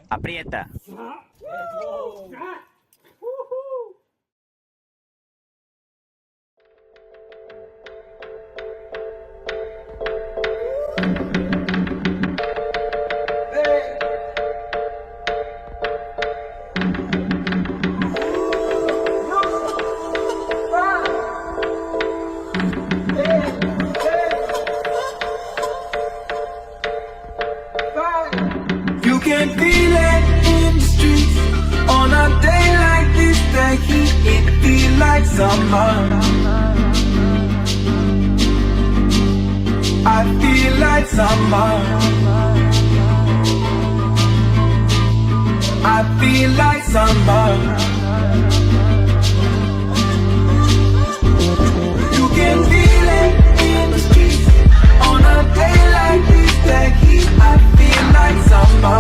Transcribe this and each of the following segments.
Aprieta. You can feel it in the streets on a day like this. The heat, it feel like summer. I feel like summer. I feel like summer. You can feel it in the streets on a day like this. The heat, I feel like summer.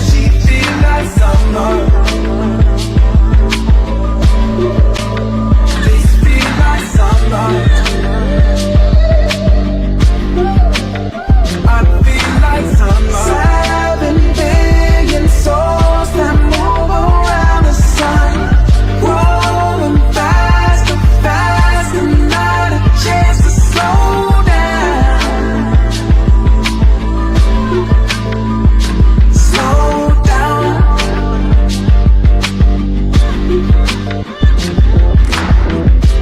She feel like summer. This feel like summer. I feel like summer. 7 billion souls that move around the sun, growing faster, faster, not a chance to slow down. Slow down.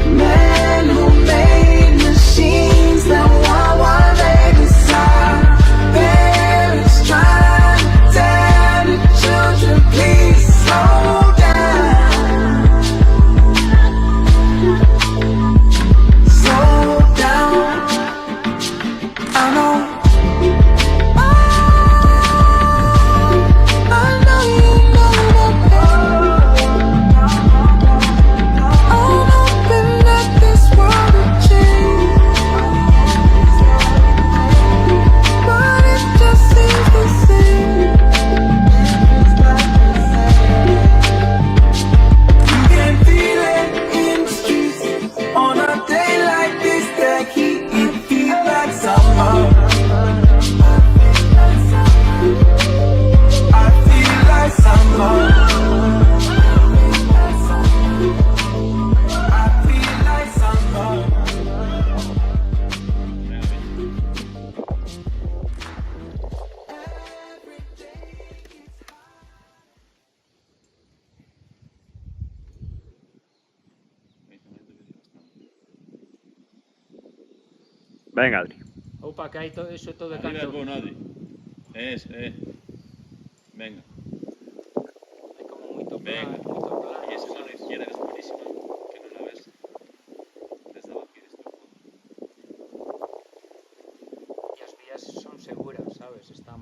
Men who made machines that want what they desire. Parents trying to tell the children, please slow down. Slow down. I know. I know you know that. I'm hoping that this world will change, but it just seems the same. You can feel it in the streets on a day like this. The heat, it feels like summer. I feel like summer. I feel like summer. Venga, Adri. Opa, que hay todo eso todo de Arriba el canto. bono, Adri. Venga. Hay como muito Venga. plano. Y esa es a la izquierda, que es buenísima. Que no la ves desde abajo y desde el fondo. E as vías son seguras, sabes? Están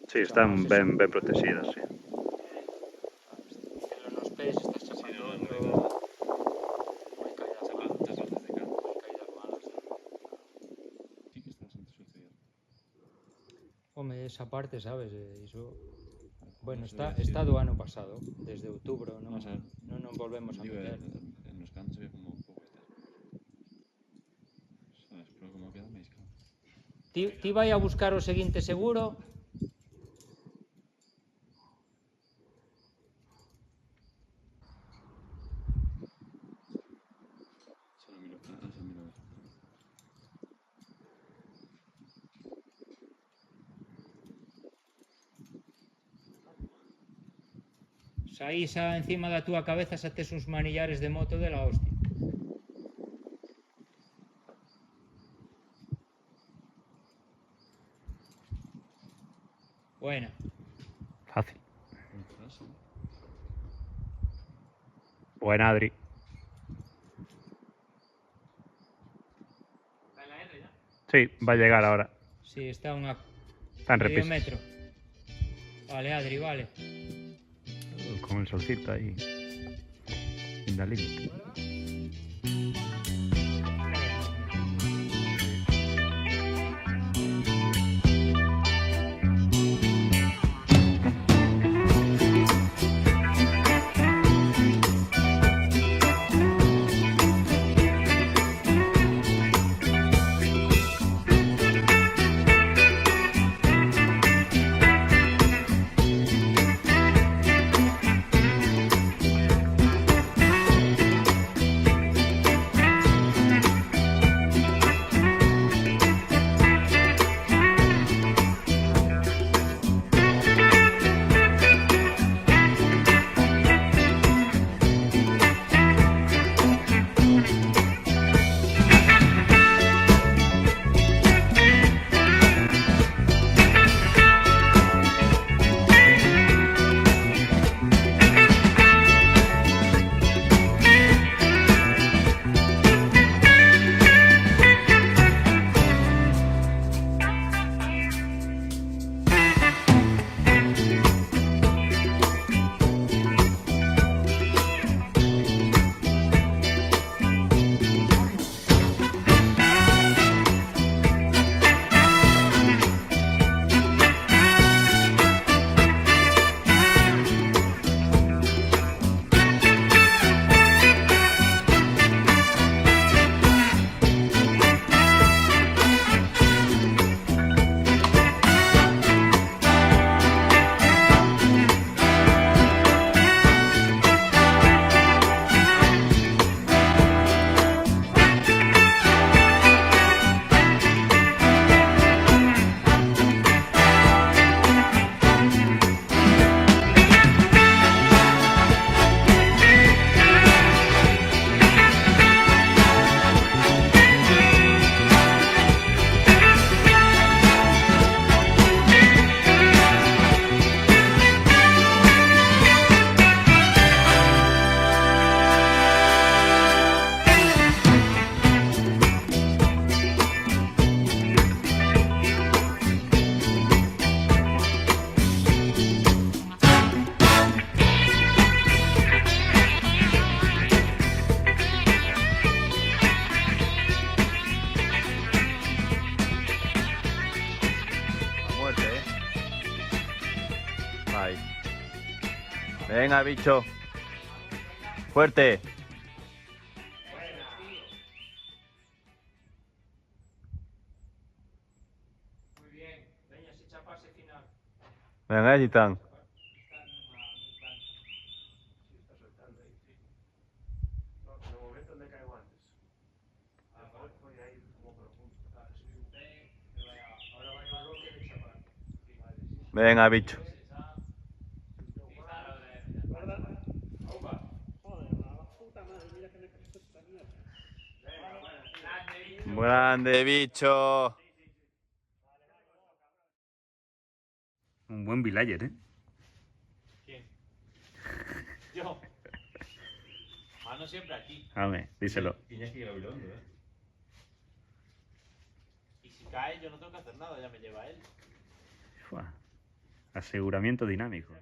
Sí, están ben protegidas, sí. en los pés, estás Si chapando no, en luego hay caídas tapas malas. de canto. Hay caídas malas. Sí que está bastante sucedido. Home, esa parte, sabes? Iso... Bueno, No sé está si- do ano pasado, desde outubro, non, Vamos a ver. non nos volvemos a Digo, meter. en los cantos se ve como un poco este. ¿Sabes? Pero como queda máis claro. Ti vai a buscar o seguinte seguro. Se lo miro. Se lo miro. Saís encima da túa cabeza xa tes uns manillares de moto de la hostia. Buena. Fácil. Buena, Adri. Sí, va a llegar ahora. Sí, está unha Está en medio repisas. metro. Vale, Adri, vale. Con el solcito ahí. In the limit. Venga, bicho. Fuerte. Muy bien. Veña, se echa pase final. Venga, Gitán. Venga, bicho. Grande, bicho. Un buen villager, ¿eh? ¿Quién? Yo. Mano siempre aquí. Ame, díselo. Tienes que ir a Bilondo, ¿eh? Y si cae, yo no tengo que hacer nada, ya me lleva él. Fua. Aseguramiento dinámico.